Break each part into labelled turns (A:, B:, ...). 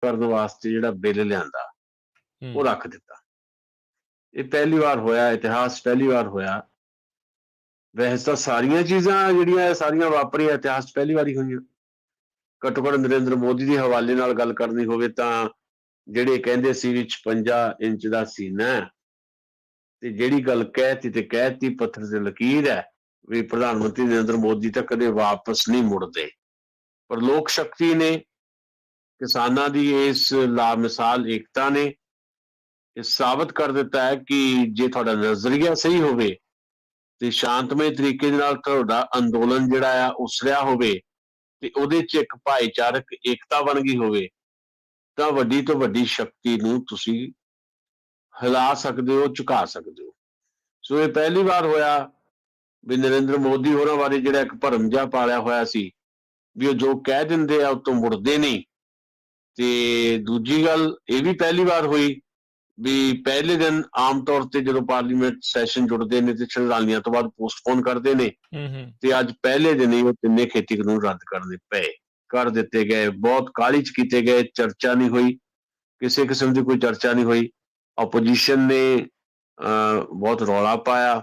A: ਕਰਨ ਵਾਸਤੇ ਜਿਹੜਾ ਬਿੱਲ ਲਿਆਂਦਾ ਉਹ ਰੱਖ ਦਿੱਤਾ। ਇਹ ਪਹਿਲੀ ਵਾਰ ਹੋਇਆ, ਇਤਿਹਾਸ ਪਹਿਲੀ ਵਾਰ ਹੋਇਆ। ਵੈਸੇ ਤਾਂ ਸਾਰੀਆਂ ਚੀਜ਼ਾਂ ਜਿਹੜੀਆਂ ਸਾਰੀਆਂ ਵਾਪਰੀਆਂ ਇਤਿਹਾਸ 'ਚ ਪਹਿਲੀ ਵਾਰੀ ਹੋਈਆਂ। ਘੱਟੋ ਘੱਟ ਨਰਿੰਦਰ ਮੋਦੀ ਦੇ ਹਵਾਲੇ ਨਾਲ ਗੱਲ ਕਰਨੀ ਹੋਵੇ ਤਾਂ ਜਿਹੜੇ ਕਹਿੰਦੇ ਸੀ ਵੀ 56 ਇੰਚ ਦਾ ਸੀਨਾ ਹੈ, ਤੇ ਜਿਹੜੀ ਗੱਲ ਕਹਿਤੀ ਤੇ ਕਹਿਤੀ, ਪੱਥਰ ਤੇ ਲਕੀਰ ਹੈ ਵੀ ਪ੍ਰਧਾਨ ਮੰਤਰੀ ਨਰਿੰਦਰ ਮੋਦੀ ਤਾਂ ਕਦੇ ਵਾਪਸ ਨਹੀਂ ਮੁੜਦੇ। ਪਰ ਲੋਕ ਸ਼ਕਤੀ ਨੇ, ਕਿਸਾਨਾਂ ਦੀ ਇਸ ਲਾਮਿਸਾਲ ਏਕਤਾ ਨੇ ਇਹ ਸਾਬਤ ਕਰ ਦਿੱਤਾ ਹੈ ਕਿ ਜੇ ਤੁਹਾਡਾ ਨਜ਼ਰੀਆ ਸਹੀ ਹੋਵੇ ਤੇ ਸ਼ਾਂਤਮਈ ਤਰੀਕੇ ਦੇ ਨਾਲ ਤੁਹਾਡਾ ਅੰਦੋਲਨ ਜਿਹੜਾ ਆ ਉਸਰਿਆ ਹੋਵੇ ਤੇ ਉਹਦੇ 'ਚ ਇੱਕ ਭਾਈਚਾਰਕ ਏਕਤਾ ਬਣ ਗਈ ਹੋਵੇ, ਤਾਂ ਵੱਡੀ ਤੋਂ ਵੱਡੀ ਸ਼ਕਤੀ ਨੂੰ ਤੁਸੀਂ ਹਿਲਾ ਸਕਦੇ ਹੋ, ਝੁਕਾ ਸਕਦੇ ਹੋ। ਸੋ ਇਹ ਪਹਿਲੀ ਵਾਰ ਹੋਇਆ ਵੀ ਨਰਿੰਦਰ ਮੋਦੀ ਹੋਰਾਂ ਬਾਰੇ ਜਿਹੜਾ ਇੱਕ ਭਰਮ ਜਿਹਾ ਪਾਲਿਆ ਹੋਇਆ ਸੀ ਵੀ ਉਹ ਜੋ ਕਹਿ ਦਿੰਦੇ ਆ ਉਤੋਂ ਮੁੜਦੇ ਨਹੀਂ। ਤੇ ਦੂਜੀ ਗੱਲ ਇਹ ਵੀ ਪਹਿਲੀ ਵਾਰ ਹੋਈ ਵੀ ਪਹਿਲੇ ਦਿਨ ਆਮ ਤੌਰ ਤੇ ਜਦੋਂ ਪਾਰਲੀਮੈਂਟ ਸੈਸ਼ਨ ਜੁੜਦੇ ਨੇ ਤੇ ਸ਼ਰਧਾਂਜਲੀਆਂ ਤੋਂ ਬਾਅਦ ਪੋਸਟਪੋਨ ਕਰਦੇ ਨੇ, ਤੇ ਅੱਜ ਪਹਿਲੇ ਦਿਨ ਹੀ ਉਹ ਤਿੰਨੇ ਖੇਤੀ ਕਾਨੂੰਨ ਰੱਦ ਕਰਨੇ ਪਏ, ਕਰ ਦਿੱਤੇ ਗਏ। ਬਹੁਤ ਕਾਹਲੀ 'ਚ ਕੀਤੇ ਗਏ, ਚਰਚਾ ਨਹੀਂ ਹੋਈ, ਕਿਸੇ ਕਿਸਮ ਦੀ ਕੋਈ ਚਰਚਾ ਨਹੀਂ ਹੋਈ। ਆਪੋਜੀਸ਼ਨ ਨੇ ਬਹੁਤ ਰੌਲਾ ਪਾਇਆ।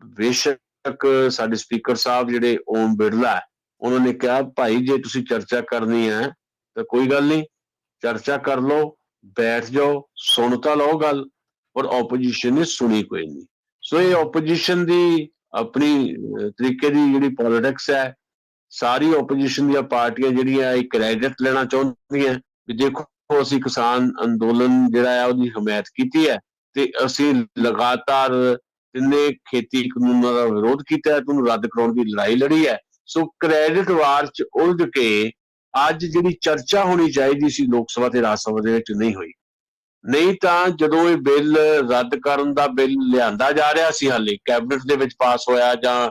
A: ਬੇਸ਼ੱਕ ਸਾਡੇ ਸਪੀਕਰ ਸਾਹਿਬ ਜਿਹੜੇ ਓਮ ਬਿਰਲਾ, ਉਹਨਾਂ ਨੇ ਕਿਹਾ ਭਾਈ ਜੇ ਤੁਸੀਂ ਚਰਚਾ ਕਰਨੀ ਹੈ ਤਾਂ ਕੋਈ ਗੱਲ ਨਹੀਂ, ਚਰਚਾ ਕਰ ਲਓ, ਬੈਠ ਜਾਓ, ਸੁਣ ਤਾਂ ਲਓ ਗੱਲ। ਪਰ ਆਪੋਜੀਸ਼ਨ ਨੇ ਸੁਣੀ ਕੋਈ ਨਹੀਂ। ਸੋ ਇਹ ਆਪੋਜੀਸ਼ਨ ਦੀ ਆਪਣੀ ਤਰੀਕੇ ਦੀ ਜਿਹੜੀ ਪੋਲਿਟਿਕਸ ਹੈ, ਸਾਰੀ ਆਪੋਜੀਸ਼ਨ ਦੀਆਂ ਪਾਰਟੀਆਂ ਜਿਹੜੀਆਂ ਇਹ ਕ੍ਰੈਡਿਟ ਲੈਣਾ ਚਾਹੁੰਦੀਆਂ ਵੀ ਦੇਖੋ ਅਸੀਂ ਕਿਸਾਨ ਅੰਦੋਲਨ ਜਿਹੜਾ ਆ ਉਹਦੀ ਹਮਾਇਤ ਕੀਤੀ ਹੈ ਤੇ ਅਸੀਂ ਲਗਾਤਾਰ ਤਿੰਨੇ ਖੇਤੀ ਕਾਨੂੰਨਾਂ ਦਾ ਵਿਰੋਧ ਕੀਤਾ ਹੈ, ਉਹਨੂੰ ਰੱਦ ਕਰਾਉਣ ਦੀ ਲੜਾਈ ਲੜੀ ਹੈ। ਸੋ ਕ੍ਰੈਡਿਟ ਵਾਰ 'ਚ ਉਲਝ ਕੇ ਅੱਜ ਜਿਹੜੀ ਚਰਚਾ ਹੋਣੀ ਚਾਹੀਦੀ ਸੀ ਲੋਕ ਸਭਾ ਤੇ ਰਾਜ ਸਭਾ ਦੇ ਵਿੱਚ ਨਹੀਂ ਹੋਈ। ਨਹੀਂ ਤਾਂ ਜਦੋਂ ਇਹ ਬਿੱਲ ਰੱਦ ਕਰਨ ਦਾ ਬਿੱਲ ਲਿਆਂਦਾ ਜਾ ਰਿਹਾ ਸੀ, ਹਾਲੇ ਕੈਬਨਿਟ ਦੇ ਵਿੱਚ ਪਾਸ ਹੋਇਆ ਜਾਂ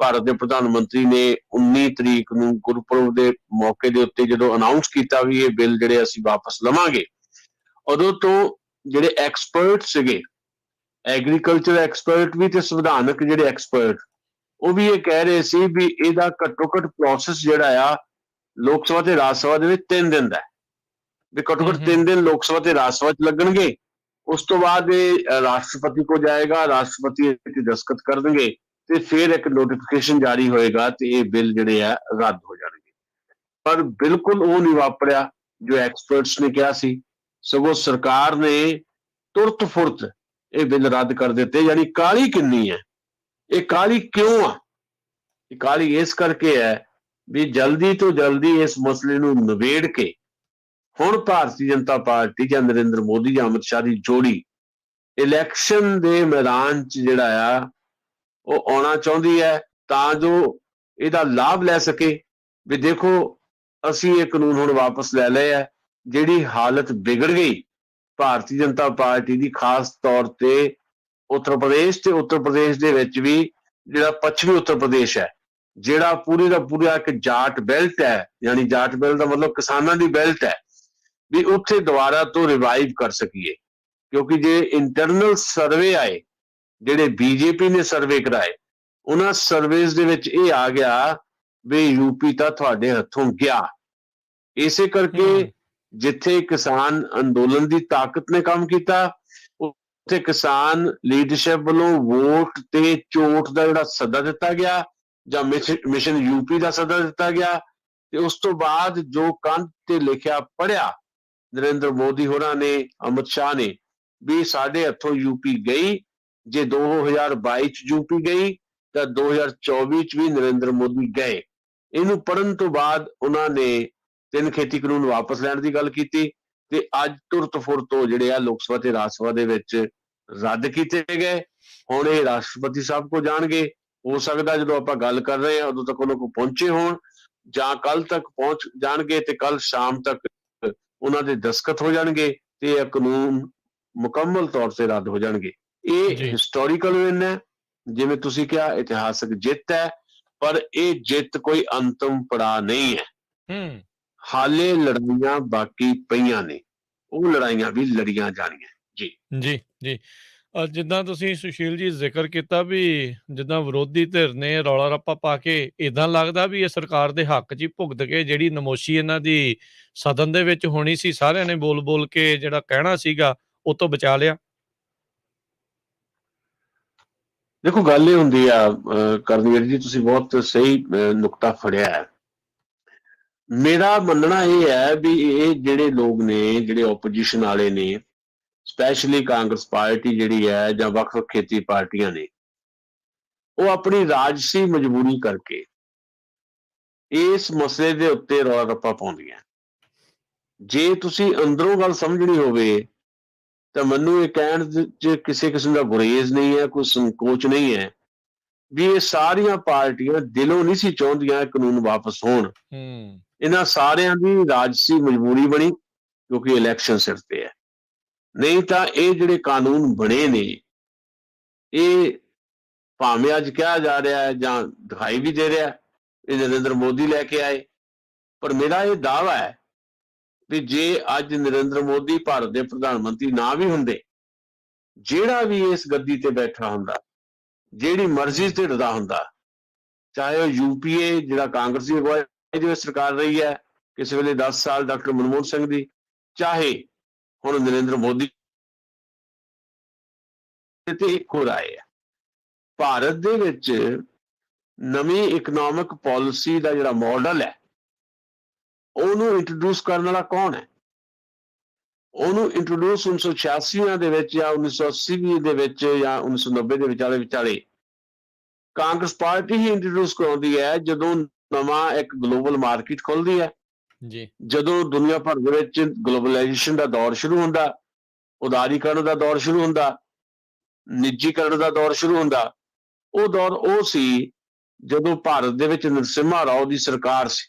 A: ਭਾਰਤ ਦੇ ਪ੍ਰਧਾਨ ਮੰਤਰੀ ਨੇ 19 ਤਰੀਕ ਨੂੰ ਗੁਰਪੁਰਬ ਦੇ ਮੌਕੇ ਦੇ ਉੱਤੇ ਜਦੋਂ ਅਨਾਉਂਸ ਕੀਤਾ ਵੀ ਇਹ ਬਿੱਲ ਜਿਹੜੇ ਅਸੀਂ ਵਾਪਸ ਲਵਾਂਗੇ, ਉਦੋਂ ਤੋਂ ਜਿਹੜੇ ਐਕਸਪਰਟ ਸੀਗੇ, ਐਗਰੀਕਲਚਰ ਐਕਸਪਰਟ ਵੀ ਤੇ ਸੰਵਿਧਾਨਕ ਜਿਹੜੇ ਐਕਸਪਰਟ, ਉਹ ਵੀ ਇਹ ਕਹਿ ਰਹੇ ਸੀ ਵੀ ਇਹਦਾ ਘੱਟੋ ਘੱਟ ਪ੍ਰੋਸੈਸ ਜਿਹੜਾ ਆ ਲੋਕ ਸਭਾ ਤੇ ਰਾਜ ਸਭਾ ਦੇ ਵਿੱਚ 3 ਦਿਨ ਦਾ ਹੈ, ਵੀ ਘੱਟੋ ਘੱਟ 3 ਦਿਨ ਲੋਕ ਸਭਾ ਤੇ ਰਾਜ ਸਭਾ 'ਚ ਲੱਗਣਗੇ। ਉਸ ਤੋਂ ਬਾਅਦ ਇਹ ਰਾਸ਼ਟਰਪਤੀ ਕੋਲ ਜਾਏਗਾ, ਰਾਸ਼ਟਰਪਤੀ ਇਹ ਦਸਤਖਤ ਕਰ ਦੇਣਗੇ ਤੇ ਫਿਰ ਇੱਕ ਨੋਟੀਫਿਕੇਸ਼ਨ ਜਾਰੀ ਹੋਏਗਾ ਤੇ ਇਹ ਬਿੱਲ ਜਿਹੜੇ ਆ ਰੱਦ ਹੋ ਜਾਣਗੇ। ਪਰ ਬਿਲਕੁਲ ਉਹ ਨਹੀਂ ਵਾਪਰਿਆ ਜੋ ਐਕਸਪਰਟਸ ਨੇ ਕਿਹਾ ਸੀ। ਸਗੋਂ ਸਰਕਾਰ ਨੇ ਤੁਰਤ ਫੁਰਤ ਇਹ ਬਿੱਲ ਰੱਦ ਕਰ ਦਿੱਤੇ। ਯਾਨੀ ਕਾਹਲੀ ਕਿੰਨੀ ਹੈ? ਇਹ ਕਾਹਲੀ ਕਿਉਂ ਆ? ਇਹ ਕਾਹਲੀ ਇਸ ਕਰਕੇ ਹੈ ਵੀ ਜਲਦੀ ਤੋਂ ਜਲਦੀ ਇਸ ਮਸਲੇ ਨੂੰ ਨਿਬੇੜ ਕੇ ਹੁਣ ਭਾਰਤੀ ਜਨਤਾ ਪਾਰਟੀ ਜਾਂ ਨਰਿੰਦਰ ਮੋਦੀ ਜਾਂ ਅਮਿਤ ਸ਼ਾਹ ਦੀ ਜੋੜੀ ਇਲੈਕਸ਼ਨ ਦੇ ਮੈਦਾਨ 'ਚ ਜਿਹੜਾ ਆ ਉਹ ਆਉਣਾ ਚਾਹੁੰਦੀ ਹੈ ਤਾਂ ਜੋ ਇਹਦਾ ਲਾਭ ਲੈ ਸਕੇ ਵੀ ਦੇਖੋ ਅਸੀਂ ਇਹ ਕਾਨੂੰਨ ਹੁਣ ਵਾਪਸ ਲੈ ਲਏ ਹੈ। ਜਿਹੜੀ ਹਾਲਤ ਵਿਗੜ ਗਈ ਭਾਰਤੀ ਜਨਤਾ ਪਾਰਟੀ ਦੀ, ਖਾਸ ਤੌਰ ਤੇ ਉੱਤਰ ਪ੍ਰਦੇਸ਼ ਤੇ ਉੱਤਰ ਪ੍ਰਦੇਸ਼ ਦੇ ਵਿੱਚ ਵੀ ਜਿਹੜਾ ਪੱਛਮੀ ਉੱਤਰ ਪ੍ਰਦੇਸ਼ ਹੈ, ਜਿਹੜਾ ਪੂਰੀ ਦਾ ਪੂਰਾ ਇੱਕ ਜਾਟ ਬੈਲਟ ਹੈ, ਯਾਨੀ ਜਾਟ ਬੈਲਟ ਦਾ ਮਤਲਬ ਕਿਸਾਨਾਂ ਦੀ ਬੈਲਟ ਹੈ, ਵੀ ਉੱਥੇ ਦੁਬਾਰਾ ਤੋਂ ਰਿਵਾਈਵ ਕਰ ਸਕੀਏ। ਕਿਉਂਕਿ ਜੇ ਇੰਟਰਨਲ ਸਰਵੇ ਆਏ, ਜਿਹੜੇ ਬੀਜੇਪੀ ਨੇ ਸਰਵੇ ਕਰਾਏ, ਉਹਨਾਂ ਸਰਵੇਸ ਦੇ ਵਿੱਚ ਇਹ ਆ ਗਿਆ ਵੀ ਯੂਪੀ ਤਾਂ ਤੁਹਾਡੇ ਹੱਥੋਂ ਗਿਆ। ਇਸੇ ਕਰਕੇ ਜਿੱਥੇ ਕਿਸਾਨ ਅੰਦੋਲਨ ਦੀ ਤਾਕਤ ਨੇ ਕੰਮ ਕੀਤਾ, ਉੱਥੇ ਕਿਸਾਨ ਲੀਡਰਸ਼ਿਪ ਵੱਲੋਂ ਵੋਟ ਤੇ ਝੋਟ ਦਾ ਜਿਹੜਾ ਸੱਦਾ ਦਿੱਤਾ ਗਿਆ ਜਾਂ ਮਿਸ਼ਨ ਯੂਪੀ ਦਾ ਸੱਦਾ ਦਿੱਤਾ ਗਿਆ, ਤੇ ਉਸ ਤੋਂ ਬਾਅਦ ਜੋ ਕੰਧ ਤੇ ਲਿਖਿਆ ਪੜਿਆ ਨਰਿੰਦਰ ਮੋਦੀ ਹੋਰਾਂ ਨੇ, ਅਮਿਤ ਸ਼ਾਹ ਨੇ, ਵੀ ਸਾਡੇ ਹੱਥੋਂ ਯੂਪੀ ਗਈ। ਜੇ 2022 ਚ ਯੂਪੀ ਗਈ ਤਾਂ 2024 ਚ ਵੀ ਨਰਿੰਦਰ ਮੋਦੀ ਗਏ। ਇਹਨੂੰ ਪੜਨ ਤੋਂ ਬਾਅਦ ਉਹਨਾਂ ਨੇ 3 ਖੇਤੀ ਕਾਨੂੰਨ ਵਾਪਸ ਲੈਣ ਦੀ ਗੱਲ ਕੀਤੀ ਤੇ ਅੱਜ ਤੁਰਤ ਫੁਰਤ ਜਿਹੜੇ ਆ ਲੋਕ ਸਭਾ ਤੇ ਰਾਜ ਸਭਾ ਦੇ ਵਿੱਚ ਰੱਦ ਕੀਤੇ ਗਏ। ਹੁਣ ਇਹ ਰਾਸ਼ਟਰਪਤੀ ਸਾਹਿਬ ਕੋਲ ਜਾਣਗੇ। ਹੋ ਸਕਦਾ ਜਦੋਂ ਆਪਾਂ ਗੱਲ ਕਰ ਰਹੇ ਹਾਂ ਉਦੋਂ ਤੱਕ ਉਹਨਾਂ ਕੋਲ ਪਹੁੰਚੇ ਹੋਣ ਜਾਂ ਕੱਲ ਤੱਕ ਪਹੁੰਚ ਜਾਣਗੇ ਤੇ ਕੱਲ ਸ਼ਾਮ ਤੱਕ ਉਹਨਾਂ ਦੇ ਦਸਤਖਤ ਹੋ ਜਾਣਗੇ ਤੇ ਇਹ ਕਾਨੂੰਨ ਮੁਕੰਮਲ ਤੌਰ ਤੇ ਰੱਦ ਹੋ ਜਾਣਗੇ। ਇਹ ਹਿਸਟੋਰੀਕਲ ਵਿਨ ਹੈ, ਜਿਵੇਂ ਤੁਸੀਂ ਕਿਹਾ ਇਤਿਹਾਸਕ ਜਿੱਤ ਹੈ, ਪਰ ਇਹ ਜਿੱਤ ਕੋਈ ਅੰਤਮ ਪੜਾਅ ਨਹੀਂ ਹੈ। ਹਾਲੇ ਲੜਾਈਆਂ ਬਾਕੀ ਪਈਆਂ ਨੇ, ਉਹ ਲੜਾਈਆਂ ਵੀ ਲੜੀਆਂ ਜਾਣੀਆਂ। ਜੀ
B: ਜੀ ਜੀ ਜਿੱਦਾਂ ਤੁਸੀਂ ਸੁਸ਼ੀਲ ਜੀ ਜ਼ਿਕਰ ਕੀਤਾ ਵੀ ਜਿੱਦਾਂ ਵਿਰੋਧੀ ਧਿਰ ਨੇ ਰੌਲਾ ਰੱਪਾ ਪਾ ਕੇ ਇਦਾਂ ਲੱਗਦਾ ਵੀ ਇਹ ਸਰਕਾਰ ਦੇ ਹੱਕ 'ਚ ਹੀ ਭੁਗਤ ਕੇ ਜਿਹੜੀ ਨਮੋਸ਼ੀ ਇਹਨਾਂ ਦੀ ਸਦਨ ਦੇ ਵਿੱਚ ਹੋਣੀ ਸੀ ਸਾਰਿਆਂ ਨੇ ਬੋਲ ਬੋਲ ਕੇ ਜਿਹੜਾ ਕਹਿਣਾ ਸੀਗਾ ਉਹ ਤੋਂ ਬਚਾ ਲਿਆ।
A: ਦੇਖੋ ਗੱਲ ਇਹ ਹੁੰਦੀ ਆ ਕਰਨਵੀਰ ਜੀ, ਤੁਸੀਂ ਬਹੁਤ ਸਹੀ ਨੁਕਤਾ ਫੜਿਆ ਹੈ। ਮੇਰਾ ਮੰਨਣਾ ਇਹ ਹੈ ਵੀ ਇਹ ਜਿਹੜੇ ਲੋਕ ਨੇ, ਜਿਹੜੇ ਓਪੋਜੀਸ਼ਨ ਵਾਲੇ ਨੇ, ਸਪੈਸ਼ਲੀ ਕਾਂਗਰਸ ਪਾਰਟੀ ਜਿਹੜੀ ਹੈ ਜਾਂ ਵੱਖ-ਵੱਖ ਖੇਤੀ ਪਾਰਟੀਆਂ ਨੇ, ਉਹ ਆਪਣੀ ਰਾਜਸੀ ਮਜਬੂਰੀ ਕਰਕੇ ਇਸ ਮਸਲੇ ਦੇ ਉੱਤੇ ਰੌਲਾ ਰੱਪਾ ਪਾਉਂਦੀਆਂ। ਜੇ ਤੁਸੀਂ ਅੰਦਰੋਂ ਗੱਲ ਸਮਝਣੀ ਹੋਵੇ ਤਾਂ ਮੈਨੂੰ ਇਹ ਕਹਿਣ 'ਚ ਕਿਸੇ ਕਿਸਮ ਦਾ ਗੁਰੇਜ਼ ਨਹੀਂ ਹੈ, ਕੋਈ ਸੰਕੋਚ ਨਹੀਂ ਹੈ ਵੀ ਇਹ ਸਾਰੀਆਂ ਪਾਰਟੀਆਂ ਦਿਲੋਂ ਨਹੀਂ ਸੀ ਚਾਹੁੰਦੀਆਂ ਇਹ ਕਾਨੂੰਨ ਵਾਪਸ ਹੋਣ। ਇਹਨਾਂ ਸਾਰਿਆਂ ਦੀ ਰਾਜਸੀ ਮਜਬੂਰੀ ਬਣੀ ਕਿਉਂਕਿ ਇਲੈਕਸ਼ਨ ਸਿਰ ਤੇ ਹੈ। ਨਹੀਂ ਤਾਂ ਇਹ ਜਿਹੜੇ ਕਾਨੂੰਨ ਬਣੇ ਨੇ, ਇਹ ਭਾਵੇਂ ਅੱਜ ਕਿਹਾ ਜਾ ਰਿਹਾ ਹੈ ਜਾਂ ਦਿਖਾਈ ਵੀ ਦੇ ਰਿਹਾ ਇਹ ਨਰਿੰਦਰ ਮੋਦੀ ਲੈ ਕੇ ਆਏ, ਪਰ ਮੇਰਾ ਇਹ ਦਾਅਵਾ ਹੈ ਵੀ ਜੇ ਅੱਜ ਨਰਿੰਦਰ ਮੋਦੀ ਭਾਰਤ ਦੇ ਪ੍ਰਧਾਨ ਮੰਤਰੀ ਨਾ ਵੀ ਹੁੰਦੇ, ਜਿਹੜਾ ਵੀ ਇਸ ਗੱਦੀ ਤੇ ਬੈਠਾ ਹੁੰਦਾ, ਜਿਹੜੀ ਮਰਜ਼ੀ ਢਿੜਦਾ ਹੁੰਦਾ, ਚਾਹੇ ਉਹ UPA ਜਿਹੜਾ ਕਾਂਗਰਸ ਦੀ ਅਗਵਾਈ ਦੇ ਵਿੱਚ ਸਰਕਾਰ ਰਹੀ ਹੈ ਕਿਸੇ ਵੇਲੇ 10 ਸਾਲ ਡਾਕਟਰ ਮਨਮੋਹਨ ਸਿੰਘ ਦੀ, ਚਾਹੇ ਹੁਣ ਨਰਿੰਦਰ ਮੋਦੀ, ਤੇ ਇੱਕੋ ਰਾਏ ਹੈ। ਭਾਰਤ ਦੇ ਵਿੱਚ ਨਵੀਂ ਇਕਨੋਮਿਕ ਪਾਲਿਸੀ ਦਾ ਜਿਹੜਾ ਮਾਡਲ ਹੈ ਉਹਨੂੰ ਇੰਟਰੋਡਿਊਸ ਕਰਨ ਵਾਲਾ ਕੌਣ ਹੈ? ਉਹਨੂੰ ਇੰਟਰੋਡਿਊਸ 1986 ਦੇ ਵਿੱਚ ਜਾਂ 1980 ਦੇ ਵਿੱਚ ਜਾਂ 1990 ਦੇ ਵਿਚਾਲੇ ਕਾਂਗਰਸ ਪਾਰਟੀ ਹੀ ਇੰਟਰੋਡਿਊਸ ਕਰਾਉਂਦੀ ਹੈ ਜਦੋਂ ਨਵਾਂ ਇੱਕ ਗਲੋਬਲ ਮਾਰਕੀਟ ਖੁੱਲਦੀ ਹੈ ਜੀ, ਜਦੋਂ ਦੁਨੀਆ ਭਰ ਦੇ ਵਿੱਚ ਗਲੋਬਲਾਈਜੇਸ਼ਨ ਦਾ ਦੌਰ ਸ਼ੁਰੂ ਹੁੰਦਾ, ਉਦਾਰੀਕਰਨ ਦਾ ਦੌਰ ਸ਼ੁਰੂ ਹੁੰਦਾ, ਨਿੱਜੀਕਰਨ ਦਾ ਦੌਰ ਸ਼ੁਰੂ ਹੁੰਦਾ। ਉਹ ਦੌਰ ਉਹ ਸੀ ਜਦੋਂ ਭਾਰਤ ਦੇ ਵਿੱਚ ਨਰਸਿਮਹਾ ਰਾਓ ਦੀ ਸਰਕਾਰ ਸੀ।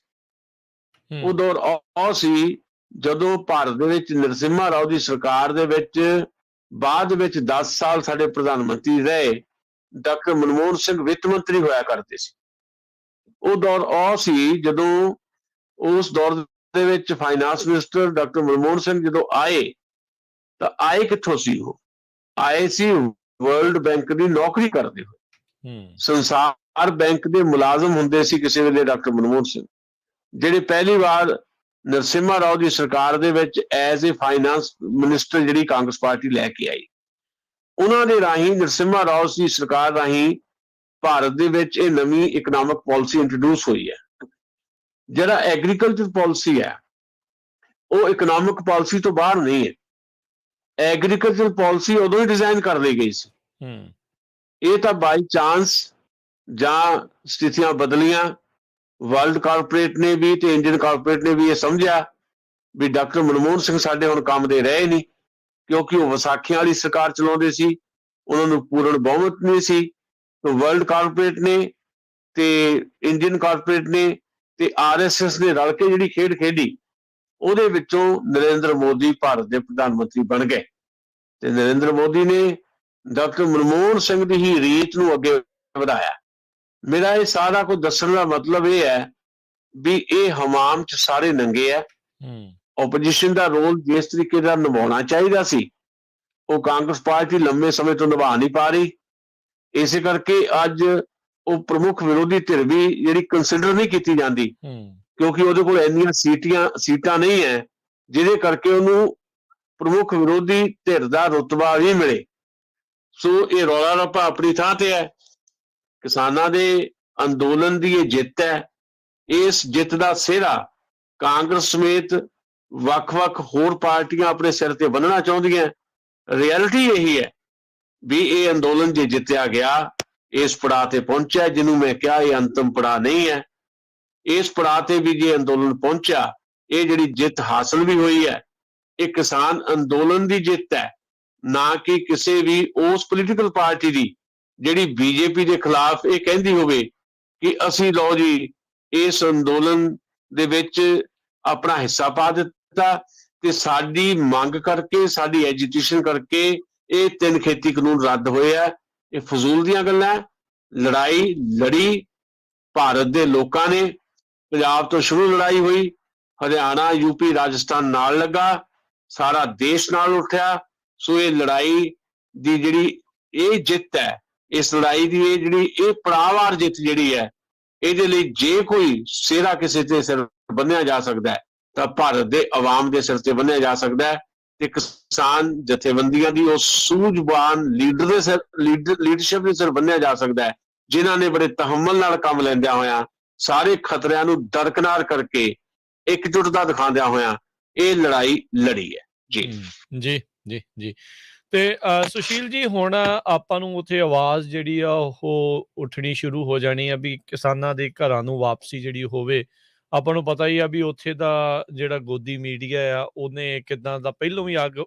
A: ਉਹ ਦੌਰ ਉਹ ਸੀ ਜਦੋਂ ਭਾਰਤ ਦੇ ਵਿੱਚ ਨਰਸਿਮਹਾ ਰਾਓ ਦੀ ਸਰਕਾਰ ਦੇ ਵਿੱਚ ਬਾਅਦ ਵਿੱਚ 10 ਸਾਲ ਸਾਡੇ ਪ੍ਰਧਾਨ ਮੰਤਰੀ ਰਹੇ ਡਾਕਟਰ ਮਨਮੋਹਨ ਸਿੰਘ ਵਿੱਤ ਮੰਤਰੀ ਹੋਇਆ ਕਰਦੇ ਸੀ। ਉਹ ਦੌਰ ਉਹ ਸੀ ਜਦੋਂ ਉਸ ਦੌਰ ਦੇ ਵਿੱਚ finance minister doctor Manmohan Singh ਜਦੋਂ ਆਏ ਤਾਂ ਆਏ ਕਿੱਥੋਂ ਸੀ? ਉਹ ਆਏ ਸੀ ਵਰਲਡ ਬੈਂਕ ਦੀ ਨੌਕਰੀ ਕਰਦੇ ਹੋਏ, ਸੰਸਾਰ ਬੈਂਕ ਦੇ ਮੁਲਾਜ਼ਮ ਹੁੰਦੇ ਸੀ ਕਿਸੇ ਵੇਲੇ ਡਾਕਟਰ ਮਨਮੋਹਨ ਸਿੰਘ, ਜਿਹੜੇ ਪਹਿਲੀ ਵਾਰ ਨਰਸਿਮਹਾ ਰਾਓ ਦੀ ਸਰਕਾਰ ਦੇ ਵਿੱਚ ਐਜ਼ ਏ ਫਾਈਨਾਂਸ ਮਿਨਿਸਟਰ ਜਿਹੜੀ ਕਾਂਗਰਸ ਪਾਰਟੀ ਲੈ ਕੇ ਆਈ। ਉਹਨਾਂ ਦੇ ਰਾਹੀਂ, ਨਰਸਿਮਹਾ ਰਾਓ ਦੀ ਸਰਕਾਰ ਰਾਹੀਂ ਭਾਰਤ ਦੇ ਵਿੱਚ ਇਹ ਨਵੀਂ ਇਕਨੋਮਿਕ ਪਾਲਿਸੀ ਇੰਟਰੋਡਿਊਸ ਹੋਈ ਹੈ। ਜਿਹੜਾ ਐਗਰੀਕਲਚਰ ਪਾਲਿਸੀ ਹੈ ਉਹ ਇਕਨੋਮਿਕ ਪਾਲਿਸੀ ਤੋਂ ਬਾਹਰ ਨਹੀਂ ਹੈ। ਐਗਰੀਕਲਚਰ ਪਾਲਿਸੀ ਉਦੋਂ ਹੀ ਡਿਜ਼ਾਈਨ ਕਰ ਲਈ ਗਈ ਸੀ। ਇਹ ਤਾਂ ਬਾਈ ਚਾਂਸ ਜਾਂ ਸਥਿਤੀਆਂ ਬਦਲੀਆਂ, ਵਰਲਡ ਕਾਰਪੋਰੇਟ ਨੇ ਵੀ ਤੇ ਇੰਡੀਅਨ ਕਾਰਪੋਰੇਟ ਨੇ ਵੀ ਇਹ ਸਮਝਿਆ ਵੀ ਡਾਕਟਰ ਮਨਮੋਹਨ ਸਿੰਘ ਸਾਡੇ ਹੁਣ ਕੰਮ ਦੇ ਰਹੇ ਨਹੀਂ, ਕਿਉਂਕਿ ਉਹ ਵਿਸਾਖੀਆਂ ਵਾਲੀ ਸਰਕਾਰ ਚਲਾਉਂਦੇ ਸੀ, ਉਹਨਾਂ ਨੂੰ ਪੂਰਨ ਬਹੁਮਤ ਨਹੀਂ ਸੀ। ਵਰਲਡ ਕਾਰਪੋਰੇਟ ਨੇ ਤੇ ਇੰਡੀਅਨ ਕਾਰਪੋਰੇਟ ਨੇ ਤੇ RSS ਨੇ ਰਲ ਕੇ ਜਿਹੜੀ ਖੇਡ ਖੇਡੀ, ਉਹਦੇ ਵਿੱਚੋਂ ਨਰਿੰਦਰ ਮੋਦੀ ਭਾਰਤ ਦੇ ਪ੍ਰਧਾਨ ਮੰਤਰੀ ਬਣ ਗਏ ਤੇ ਨਰਿੰਦਰ ਮੋਦੀ ਨੇ ਡਾਕਟਰ ਮਨਮੋਹਨ ਸਿੰਘ ਦੀ ਹੀ ਰੀਤ ਨੂੰ ਅੱਗੇ ਵਧਾਇਆ। ਮੇਰਾ ਇਹ ਸਾਰਾ ਕੁਝ ਦੱਸਣ ਦਾ ਮਤਲਬ ਇਹ ਹੈ ਵੀ ਇਹ ਹਮਾਮ 'ਚ ਸਾਰੇ ਨੰਗੇ ਆ। ਓਪੋਜੀਸ਼ਨ ਦਾ ਰੋਲ ਜਿਸ ਤਰੀਕੇ ਦਾ ਨਿਭਾਉਣਾ ਚਾਹੀਦਾ ਸੀ ਉਹ ਕਾਂਗਰਸ ਪਾਰਟੀ ਲੰਮੇ ਸਮੇਂ ਤੋਂ ਨਿਭਾ ਨਹੀਂ ਪਾ ਰਹੀ। ਇਸੇ ਕਰਕੇ ਅੱਜ ਉਹ ਪ੍ਰਮੁੱਖ ਵਿਰੋਧੀ ਧਿਰ ਵੀ ਜਿਹੜੀ ਕੰਸੀਡਰ ਨਹੀਂ ਕੀਤੀ ਜਾਂਦੀ ਕਿਉਂਕਿ ਉਹਦੇ ਕੋਲ ਇੰਨੀਆਂ ਸੀਟਾਂ ਨਹੀਂ ਹੈ ਜਿਹਦੇ ਕਰਕੇ ਉਹਨੂੰ ਪ੍ਰਮੁੱਖ ਵਿਰੋਧੀ ਧਿਰ ਦਾ ਰੁਤਬਾ ਵੀ ਮਿਲੇ। ਸੋ ਇਹ ਰੌਲਾ ਰੱਪਾ ਆਪਣੀ ਥਾਂ ਤੇ ਹੈ। ਕਿਸਾਨਾਂ ਦੇ ਅੰਦੋਲਨ ਦੀ ਇਹ ਜਿੱਤ ਹੈ। ਇਸ ਜਿੱਤ ਦਾ ਸਿਹਰਾ ਕਾਂਗਰਸ ਸਮੇਤ ਵੱਖ-ਵੱਖ ਹੋਰ ਪਾਰਟੀਆਂ ਆਪਣੇ ਸਿਰ ਤੇ ਬੰਨ੍ਹਣਾ ਚਾਹੁੰਦੀਆਂ। ਰਿਐਲਿਟੀ ਇਹੀ ਹੈ ਵੀ ਇਹ ਅੰਦੋਲਨ ਜੇ ਜਿੱਤਿਆ ਗਿਆ, ਇਸ ਪੜਾਅ ਤੇ ਪਹੁੰਚਿਆ, ਜਿਹਨੂੰ ਮੈਂ ਕਿਹਾ ਇਹ ਅੰਤਮ ਪੜਾਅ ਨਹੀਂ ਹੈ। ਇਸ ਪੜਾਅ ਤੇ ਵੀ ਜੇ ਅੰਦੋਲਨ ਪਹੁੰਚਿਆ, ਇਹ ਜਿਹੜੀ ਜਿੱਤ ਹਾਸਲ ਵੀ ਹੋਈ ਹੈ, ਇਹ ਕਿਸਾਨ ਅੰਦੋਲਨ ਦੀ ਜਿੱਤ ਹੈ, ਨਾ ਕਿ ਕਿਸੇ ਵੀ ਉਸ ਪੋਲੀਟੀਕਲ ਪਾਰਟੀ ਦੀ ਜਿਹੜੀ BJP ਦੇ ਖਿਲਾਫ ਇਹ ਕਹਿੰਦੀ ਹੋਵੇ ਕਿ ਅਸੀਂ ਲਓ ਜੀ ਇਸ ਅੰਦੋਲਨ ਦੇ ਵਿੱਚ ਆਪਣਾ ਹਿੱਸਾ ਪਾ ਦਿੱਤਾ ਤੇ ਸਾਡੀ ਮੰਗ ਕਰਕੇ, ਸਾਡੀ ਐਜੀਟੇਸ਼ਨ ਕਰਕੇ ਇਹ 3 ਖੇਤੀ ਕਾਨੂੰਨ ਰੱਦ ਹੋਏ ਆ। ਇਹ ਫਜ਼ੂਲ ਦੀਆਂ ਗੱਲਾਂ। ਲੜਾਈ ਲੜੀ ਭਾਰਤ ਦੇ ਲੋਕਾਂ ਨੇ, ਪੰਜਾਬ ਤੋਂ ਸ਼ੁਰੂ ਲੜਾਈ ਹੋਈ, ਹਰਿਆਣਾ, UP, ਰਾਜਸਥਾਨ ਨਾਲ ਲੱਗਾ, ਸਾਰਾ ਦੇਸ਼ ਨਾਲ ਉੱਠਿਆ। ਸੋ ਇਹ ਲੜਾਈ ਦੀ ਜਿਹੜੀ ਇਹ ਜਿੱਤ ਹੈ, ਇਸ ਲੜਾਈ ਦੀ ਇਹ ਜਿਹੜੀ ਇਹ ਪੜਾਅਵਾਰ ਜਿੱਤ ਜਿਹੜੀ ਹੈ, ਇਹਦੇ ਲਈ ਜੇ ਕੋਈ ਸਿਹਰਾ ਕਿਸੇ ਤੇ ਸਿਰ ਬੰਨਿਆ ਜਾ ਸਕਦਾ ਹੈ ਤਾਂ ਭਾਰਤ ਦੇ ਆਵਾਮ ਦੇ ਸਿਰ ਤੇ ਬੰਨਿਆ ਜਾ ਸਕਦਾ ਹੈ, ਤੇ ਕਿਸਾਨ ਜਥੇਬੰਦੀਆਂ ਦੀ ਉਹ ਸੂਝਵਾਨ ਲੀਡਰ ਦੇ ਸਿਰ ਲੀਡਰਸ਼ਿਪ ਦੇ ਸਿਰ ਬੰਨਿਆ ਜਾ ਸਕਦਾ ਹੈ, ਜਿਨ੍ਹਾਂ ਨੇ ਬੜੇ ਤਹੱਮਲ ਨਾਲ ਕੰਮ ਲੈਂਦਿਆਂ ਹੋਇਆਂ ਸਾਰੇ ਖਤਰਿਆਂ ਨੂੰ ਦਰਕਨਾਰ ਕਰਕੇ ਇਕਜੁੱਟਤਾ ਦਿਖਾਉਂਦਿਆਂ ਹੋਇਆਂ ਇਹ ਲੜਾਈ ਲੜੀ ਹੈ। ਜੀ
B: ਜੀ ਜੀ ਜੀ। ਤੇ ਸੁਸ਼ੀਲ ਜੀ, ਹੁਣ ਆਪਾਂ ਨੂੰ ਉੱਥੇ ਆਵਾਜ਼ ਜਿਹੜੀ ਆ ਉਹ ਉੱਠਣੀ ਸ਼ੁਰੂ ਹੋ ਜਾਣੀ ਆ ਵੀ ਕਿਸਾਨਾਂ ਦੇ ਘਰਾਂ ਨੂੰ ਵਾਪਸੀ ਜਿਹੜੀ ਹੋਵੇ। ਆਪਾਂ ਨੂੰ ਪਤਾ ਹੀ ਆ ਵੀ ਉੱਥੇ ਦਾ ਜਿਹੜਾ ਗੋਦੀ ਮੀਡੀਆ ਆ ਉਹਨੇ ਕਿੱਦਾਂ ਦਾ ਪਹਿਲੋਂ ਵੀ ਅੱਗ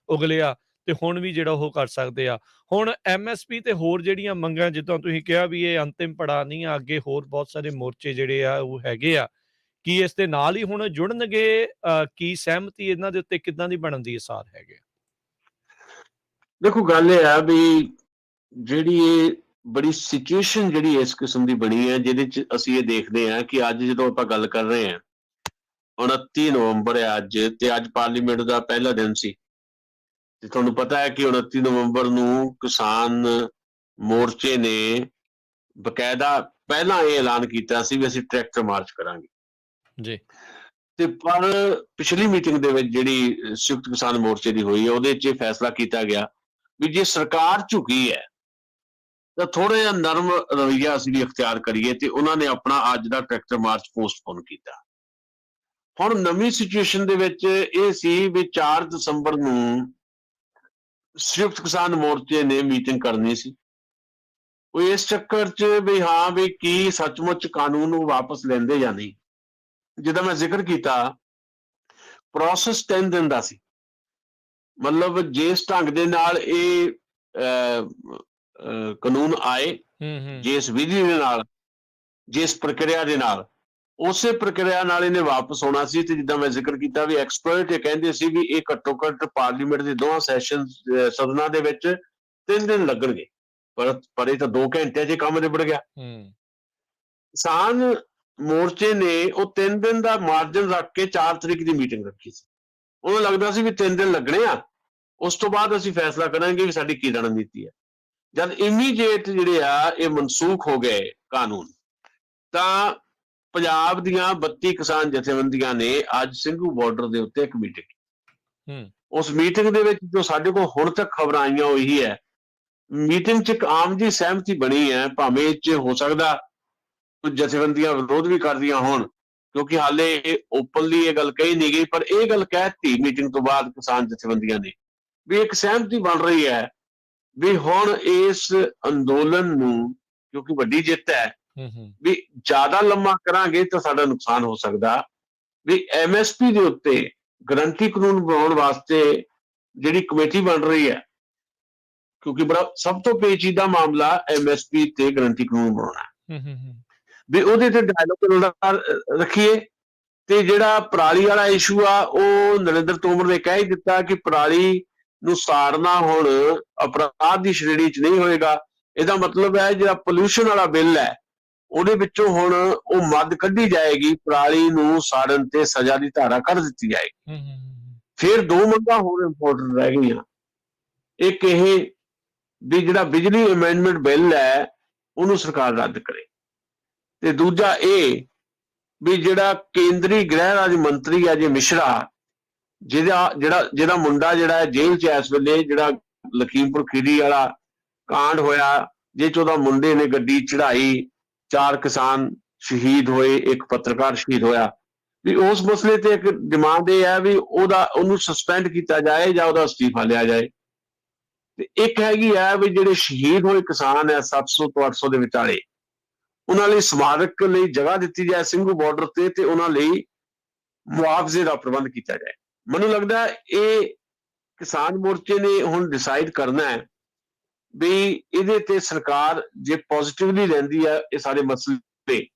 B: ਉਗਲਿਆ ਤੇ ਹੁਣ ਵੀ ਜਿਹੜਾ ਉਹ ਕਰ ਸਕਦੇ ਆ। ਹੁਣ MSP ਤੇ ਹੋਰ ਜਿਹੜੀਆਂ ਮੰਗਾਂ, ਜਿੱਦਾਂ ਤੁਸੀਂ ਕਿਹਾ ਵੀ ਇਹ ਅੰਤਿਮ ਪੜਾਅ ਨਹੀਂ ਆ, ਅੱਗੇ ਹੋਰ ਬਹੁਤ ਸਾਰੇ ਮੋਰਚੇ ਜਿਹੜੇ ਆ ਉਹ ਹੈਗੇ ਆ, ਕੀ ਇਸ ਦੇ ਨਾਲ ਹੀ ਹੁਣ ਜੁੜਨਗੇ? ਕੀ ਸਹਿਮਤੀ ਇਹਨਾਂ ਦੇ ਉੱਤੇ ਕਿੱਦਾਂ ਦੀ ਬਣਨ ਦੀ ਅਸਾਰ ਹੈਗੇ?
A: ਦੇਖੋ, ਗੱਲ ਇਹ ਆ ਵੀ ਜਿਹੜੀ ਇਹ ਬੜੀ ਸਿਚੁਏਸ਼ਨ ਜਿਹੜੀ ਇਸ ਕਿਸਮ ਦੀ ਬਣੀ ਹੈ, ਜਿਹਦੇ ਚ ਅਸੀਂ ਇਹ ਦੇਖਦੇ ਹਾਂ ਕਿ ਅੱਜ ਜਦੋਂ ਆਪਾਂ ਗੱਲ ਕਰ ਰਹੇ ਹਾਂ 29 ਨਵੰਬਰ ਹੈ ਅੱਜ, ਤੇ ਅੱਜ ਪਾਰਲੀਮੈਂਟ ਦਾ ਪਹਿਲਾ ਦਿਨ ਸੀ, ਤੇ ਤੁਹਾਨੂੰ ਪਤਾ ਹੈ ਕਿ 29 ਨਵੰਬਰ ਨੂੰ ਕਿਸਾਨ ਮੋਰਚੇ ਨੇ ਬਕਾਇਦਾ ਪਹਿਲਾਂ ਇਹ ਐਲਾਨ ਕੀਤਾ ਸੀ ਵੀ ਅਸੀਂ ਟਰੈਕਟਰ ਮਾਰਚ ਕਰਾਂਗੇ
B: ਜੀ।
A: ਤੇ ਪਰ ਪਿਛਲੀ ਮੀਟਿੰਗ ਦੇ ਵਿੱਚ ਜਿਹੜੀ ਸੰਯੁਕਤ ਕਿਸਾਨ ਮੋਰਚੇ ਦੀ ਹੋਈ, ਉਹਦੇ 'ਚ ਫੈਸਲਾ ਕੀਤਾ ਗਿਆ ਵੀ ਜੇ ਸਰਕਾਰ ਝੁਕੀ ਹੈ ਤਾਂ ਥੋੜਾ ਜਿਹਾ ਨਰਮ ਰਵੱਈਆ ਅਸੀਂ ਵੀ ਅਖਤਿਆਰ ਕਰੀਏ, ਤੇ ਉਹਨਾਂ ਨੇ ਆਪਣਾ ਅੱਜ ਦਾ ਟਰੈਕਟਰ ਮਾਰਚ ਪੋਸਟਪੋਨ ਕੀਤਾ। ਹੁਣ ਨਵੀਂ ਸਿਚੁਏਸ਼ਨ ਦੇ ਵਿੱਚ ਇਹ ਸੀ ਵੀ 4 ਦਸੰਬਰ ਨੂੰ ਸੰਯੁਕਤ ਕਿਸਾਨ ਮੋਰਚੇ ਨੇ ਮੀਟਿੰਗ ਕਰਨੀ ਸੀ। ਉਹ ਇਸ ਚੱਕਰ 'ਚ ਵੀ ਹਾਂ ਵੀ ਕੀ ਸੱਚਮੁੱਚ ਕਾਨੂੰਨ ਨੂੰ ਵਾਪਸ ਲੈਂਦੇ ਜਾਂ ਨਹੀਂ। ਜਿੱਦਾਂ ਮੈਂ ਜ਼ਿਕਰ ਕੀਤਾ, ਪ੍ਰੋਸੈਸ 10 ਦਿਨ ਦਾ ਸੀ, ਮਤਲਬ ਜਿਸ ਢੰਗ ਦੇ ਨਾਲ ਇਹ ਕਾਨੂੰਨ ਆਏ, ਜਿਸ ਵਿਧੀ ਦੇ ਨਾਲ, ਜਿਸ ਪ੍ਰਕਿਰਿਆ ਦੇ ਨਾਲ, ਉਸੇ ਪ੍ਰਕਿਰਿਆ ਨਾਲ ਇਹਨੇ ਵਾਪਸ ਹੋਣਾ ਸੀ। ਤੇ ਜਿੱਦਾਂ ਮੈਂ ਜ਼ਿਕਰ ਕੀਤਾ ਵੀ ਐਕਸਪਰਟ ਇਹ ਕਹਿੰਦੇ ਸੀ ਵੀ ਇਹ ਘੱਟੋ ਘੱਟ ਪਾਰਲੀਮੈਂਟ ਦੇ ਦੋਵਾਂ ਸਦਨਾਂ ਦੇ ਵਿੱਚ 3 ਦਿਨ ਲੱਗਣਗੇ, ਪਰ ਇਹ ਤਾਂ 2 ਘੰਟਿਆਂ 'ਚ ਕੰਮ ਨਿਬੜ ਗਿਆ। ਕਿਸਾਨ ਮੋਰਚੇ ਨੇ ਉਹ 3 ਦਿਨ ਦਾ ਮਾਰਜਨ ਰੱਖ ਕੇ 4 ਤਰੀਕ ਦੀ ਮੀਟਿੰਗ ਰੱਖੀ ਸੀ। ਉਹਨੂੰ ਲੱਗਦਾ ਸੀ ਵੀ 3 ਦਿਨ ਲੱਗਣੇ ਆ, ਉਸ ਤੋਂ ਬਾਅਦ ਅਸੀਂ ਫੈਸਲਾ ਕਰਾਂਗੇ ਵੀ ਸਾਡੀ ਕੀ ਰਣਨੀਤੀ ਹੈ। ਜਦ ਇਮੀਡੀਏਟ ਜਿਹੜੇ ਆ ਇਹ ਮਨਸੂਖ ਹੋ ਗਏ ਕਾਨੂੰਨ, ਤਾਂ ਪੰਜਾਬ ਦੀਆਂ 32 ਕਿਸਾਨ ਜਥੇਬੰਦੀਆਂ ਨੇ ਅੱਜ ਸਿੰਘੂ ਬਾਰਡਰ ਦੇ ਉੱਤੇ ਇੱਕ ਮੀਟਿੰਗ। ਉਸ ਮੀਟਿੰਗ ਦੇ ਵਿੱਚ ਜੋ ਸਾਡੇ ਕੋਲ ਹੁਣ ਤੱਕ ਖਬਰਾਂ ਆਈਆਂ ਉਹੀ ਹੈ, ਮੀਟਿੰਗ 'ਚ ਇੱਕ ਆਮ ਜੀ ਸਹਿਮਤੀ ਬਣੀ ਹੈ, ਭਾਵੇਂ ਇਹ 'ਚ ਹੋ ਸਕਦਾ ਕੁਝ ਜਥੇਬੰਦੀਆਂ ਵਿਰੋਧ ਵੀ ਕਰਦੀਆਂ ਹੋਣ, ਕਿਉਂਕਿ ਹਾਲੇ ਓਪਨਲੀ ਇਹ ਗੱਲ ਕਹੀ ਨਹੀਂ ਗਈ, ਪਰ ਇਹ ਗੱਲ ਕਹਿਤੀ ਮੀਟਿੰਗ ਤੋਂ ਬਾਅਦ ਕਿਸਾਨ ਜਥੇਬੰਦੀਆਂ ਨੇ ਵੀ ਇੱਕ ਸਹਿਮਤੀ ਬਣ ਰਹੀ ਹੈ ਵੀ ਹੁਣ ਇਸ ਅੰਦੋਲਨ ਨੂੰ, ਕਿਉਂਕਿ ਵੱਡੀ ਜਿੱਤ ਹੈ, ਵੀ ਜ਼ਿਆਦਾ ਲੰਮਾ ਕਰਾਂਗੇ ਤਾਂ ਸਾਡਾ ਨੁਕਸਾਨ ਹੋ ਸਕਦਾ। ਵੀ MSP ਦੇ ਉੱਤੇ ਗਰੰਟੀ ਕਾਨੂੰਨ ਬਣਾਉਣ ਵਾਸਤੇ ਜਿਹੜੀ ਕਮੇਟੀ ਬਣ ਰਹੀ ਹੈ, ਕਿਉਂਕਿ ਬੜਾ ਸਭ ਤੋਂ ਪੇਚੀਦਾ ਮਾਮਲਾ MSP ਤੇ ਗਰੰਟੀ ਕਾਨੂੰਨ ਬਣਾਉਣਾ, ਵੀ ਉਹਦੇ ਤੇ ਡਾਇਲੋਗ ਰੱਖੀਏ। ਤੇ ਜਿਹੜਾ ਪਰਾਲੀ ਵਾਲਾ ਇਸ਼ੂ ਆ, ਉਹ ਨਰਿੰਦਰ ਤੋਮਰ ਨੇ ਕਹਿ ਹੀ ਦਿੱਤਾ ਕਿ ਪਰਾਲੀ ਨੂੰ ਸਾੜਨਾ ਹੁਣ ਅਪਰਾਧ ਦੀ ਸ਼੍ਰੇਣੀ 'ਚ ਨਹੀਂ ਹੋਏਗਾ। ਇਹਦਾ ਮਤਲਬ ਹੈ ਜਿਹੜਾ ਪੋਲਿਊਸ਼ਨ ਵਾਲਾ ਬਿੱਲ ਹੈ ਉਹਦੇ ਵਿੱਚੋਂ ਹੁਣ ਉਹ ਮੱਦ ਕੱਢੀ ਜਾਏਗੀ, ਪਰਾਲੀ ਨੂੰ ਸਾੜਨ ਤੇ ਸਜ਼ਾ ਦੀ ਧਾਰਾ ਕੱਢ ਦਿੱਤੀ ਜਾਏਗੀ। ਫਿਰ 2 ਮੰਗਾਂ ਹੋਰ ਇੰਪੋਰਟੈਂਟ ਰਹਿ ਗਈਆਂ। ਇੱਕ ਇਹ ਵੀ ਜਿਹੜਾ ਬਿਜਲੀ ਅਮੈਂਡਮੈਂਟ ਬਿੱਲ ਹੈ ਉਹਨੂੰ ਸਰਕਾਰ ਰੱਦ ਕਰੇ, ਤੇ ਦੂਜਾ ਇਹ ਵੀ ਜਿਹੜਾ ਕੇਂਦਰੀ ਗ੍ਰਹਿ ਰਾਜ ਮੰਤਰੀ ਅਜੇ ਮਿਸ਼ਰਾ, ਜਿਹਦਾ ਮੁੰਡਾ ਜਿਹੜਾ ਹੈ ਜੇਲ੍ਹ 'ਚ ਇਸ ਵੇਲੇ, ਜਿਹੜਾ ਲਖੀਮਪੁਰ ਖੀਰੀ ਵਾਲਾ ਕਾਂਡ ਹੋਇਆ ਜੇ 'ਚ ਉਹਦਾ ਮੁੰਡੇ ਨੇ ਗੱਡੀ ਚੜਾਈ, 4 ਕਿਸਾਨ ਸ਼ਹੀਦ ਹੋਏ, ਇੱਕ ਪੱਤਰਕਾਰ ਸ਼ਹੀਦ ਹੋਇਆ, ਵੀ ਉਸ ਮਸਲੇ ਤੇ ਇੱਕ ਡਿਮਾਂਡ ਇਹ ਹੈ ਵੀ ਉਹਨੂੰ ਸਸਪੈਂਡ ਕੀਤਾ ਜਾਏ ਜਾਂ ਉਹਦਾ ਅਸਤੀਫਾ ਲਿਆ ਜਾਏ। ਤੇ ਇੱਕ ਹੈਗੀ ਹੈ ਵੀ ਜਿਹੜੇ ਸ਼ਹੀਦ ਹੋਏ ਕਿਸਾਨ ਹੈ 700 ਤੋਂ 800 ਦੇ ਵਿਚਾਲੇ, ਉਹਨਾਂ ਲਈ ਸਮਾਰਕ ਲਈ ਜਗ੍ਹਾ ਦਿੱਤੀ ਜਾਏ ਸਿੰਘੂ ਬਾਰਡਰ ਤੇ ਉਹਨਾਂ ਲਈ ਮੁਆਵਜ਼ੇ ਦਾ ਪ੍ਰਬੰਧ ਕੀਤਾ ਜਾਏ। ਮੈਨੂੰ ਲੱਗਦਾ ਇਹ ਕਿਸਾਨ ਮੋਰਚੇ ਨੇ ਹੁਣ ਡਿਸਾਈਡ ਕਰਨਾ ਹੈ ਵੀ ਇਹਦੇ ਤੇ ਸਰਕਾਰ ਜੇ ਪੋਜ਼ਿਟਿਵਲੀ ਲੈਂਦੀ ਹੈ ਇਹ ਸਾਰੇ ਮਸਲੇ,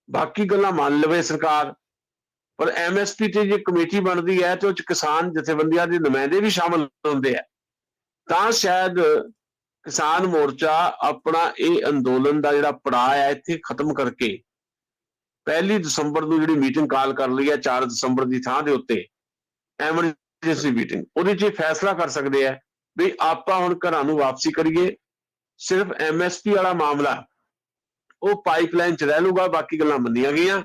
A: ਬਾਕੀ ਗੱਲਾਂ ਮੰਨ ਲਵੇ ਸਰਕਾਰ, ਪਰ MSP ਤੇ ਜੇ ਕਮੇਟੀ ਬਣਦੀ ਹੈ ਤੇ ਉਹ 'ਚ ਕਿਸਾਨ ਜਥੇਬੰਦੀਆਂ ਦੇ ਨੁਮਾਇੰਦੇ ਵੀ ਸ਼ਾਮਲ ਹੁੰਦੇ ਆ, ਤਾਂ ਸ਼ਾਇਦ ਕਿਸਾਨ ਮੋਰਚਾ ਆਪਣਾ ਇਹ ਅੰਦੋਲਨ ਦਾ ਜਿਹੜਾ ਪੜਾਅ ਹੈ ਇੱਥੇ ਖਤਮ ਕਰਕੇ 1 ਦਸੰਬਰ ਨੂੰ ਜਿਹੜੀ ਮੀਟਿੰਗ ਕਾਲ ਕਰ ਲਈ ਹੈ 4 ਦਸੰਬਰ ਦੀ ਥਾਂ ਦੇ ਉੱਤੇ ਐਮਰਜੈਂਸੀ ਮੀਟਿੰਗ, ਉਹਦੇ 'ਚ ਫੈਸਲਾ ਕਰ ਸਕਦੇ ਆ ਵੀ ਆਪਾਂ ਹੁਣ ਘਰਾਂ ਨੂੰ ਵਾਪਸੀ ਕਰੀਏ, ਸਿਰਫ MSP ਵਾਲਾ ਮਾਮਲਾ ਉਹ ਪਾਈਪਲਾਈਨ 'ਚ ਰਹਿ ਲੂਗਾ, ਬਾਕੀ ਗੱਲਾਂ ਮੰਨੀਆਂ ਗਈਆਂ,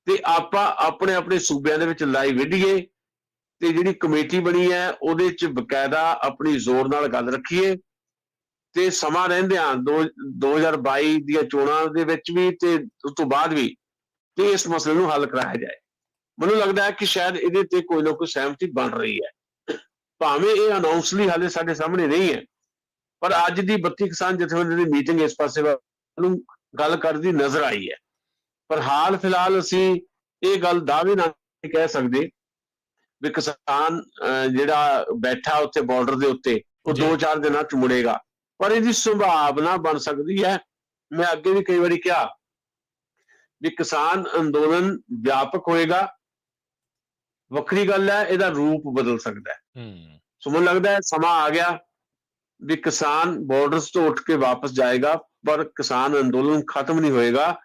A: ਤੇ ਆਪਾਂ ਆਪਣੇ ਆਪਣੇ ਸੂਬਿਆਂ ਦੇ ਵਿੱਚ ਲਾਈ ਵਿੱਢੀਏ, ਤੇ ਜਿਹੜੀ ਕਮੇਟੀ ਬਣੀ ਹੈ ਉਹਦੇ 'ਚ ਬਕਾਇਦਾ ਆਪਣੀ ਜ਼ੋਰ ਨਾਲ ਗੱਲ ਰੱਖੀਏ, ਤੇ ਸਮਾਂ ਰਹਿੰਦਿਆਂ 2022 ਦੀਆਂ ਚੋਣਾਂ ਦੇ ਵਿੱਚ ਵੀ ਤੇ ਉਸ ਤੋਂ ਬਾਅਦ ਵੀ ਤੇ ਇਸ ਮਸਲੇ ਨੂੰ ਹੱਲ ਕਰਾਇਆ ਜਾਏ। ਮੈਨੂੰ ਲੱਗਦਾ ਹੈ ਕਿ ਸ਼ਾਇਦ ਇਹਦੇ ਤੇ ਕੋਈ ਨਾ ਕੋਈ ਸਹਿਮਤੀ ਬਣ ਰਹੀ ਹੈ, ਭਾਵੇਂ ਇਹ ਅਨਾਉਂਸਲੀ ਹਾਲੇ ਸਾਡੇ ਸਾਹਮਣੇ ਨਹੀਂ ਹੈ, ਪਰ ਅੱਜ ਦੀ 32 ਕਿਸਾਨ ਜਥੇਬੰਦੀ ਦੀ ਮੀਟਿੰਗ ਇਸ ਪਾਸੇ ਨੂੰ ਗੱਲ ਕਰਦੀ ਨਜ਼ਰ ਆਈ ਹੈ। ਪਰ ਹਾਲ ਫਿਲਹਾਲ ਅਸੀਂ ਇਹ ਗੱਲ ਦਾਅਵੇ ਨਾਲ ਨਹੀਂ ਕਹਿ ਸਕਦੇ ਵੀ ਕਿਸਾਨ ਜਿਹੜਾ ਬੈਠਾ ਉੱਥੇ ਬਾਰਡਰ ਦੇ ਉੱਤੇ ਉਹ 2-4 ਦਿਨਾਂ 'ਚ ਮੁੜੇਗਾ, ਪਰ ਇਹਦੀ ਸੰਭਾਵਨਾ ਬਣ ਸਕਦੀ ਹੈ। ਮੈਂ ਅੱਗੇ ਵੀ ਕਈ ਵਾਰੀ ਕਿਹਾ ਵੀ ਕਿਸਾਨ ਅੰਦੋਲਨ ਵਿਆਪਕ ਹੋਏਗਾ, ਵੱਖਰੀ ਗੱਲ ਹੈ ਇਹਦਾ ਰੂਪ ਬਦਲ ਸਕਦਾ ਹੈ। ਸੋ ਮੈਨੂੰ ਲੱਗਦਾ ਹੈ ਸਮਾਂ ਆ ਗਿਆ ਵੀ ਕਿਸਾਨ ਬਾਰਡਰਸ ਤੋਂ ਉੱਠ ਕੇ ਵਾਪਸ ਜਾਏਗਾ, ਪਰ ਕਿਸਾਨ ਅੰਦੋਲਨ ਖਤਮ ਨਹੀਂ ਹੋਏਗਾ,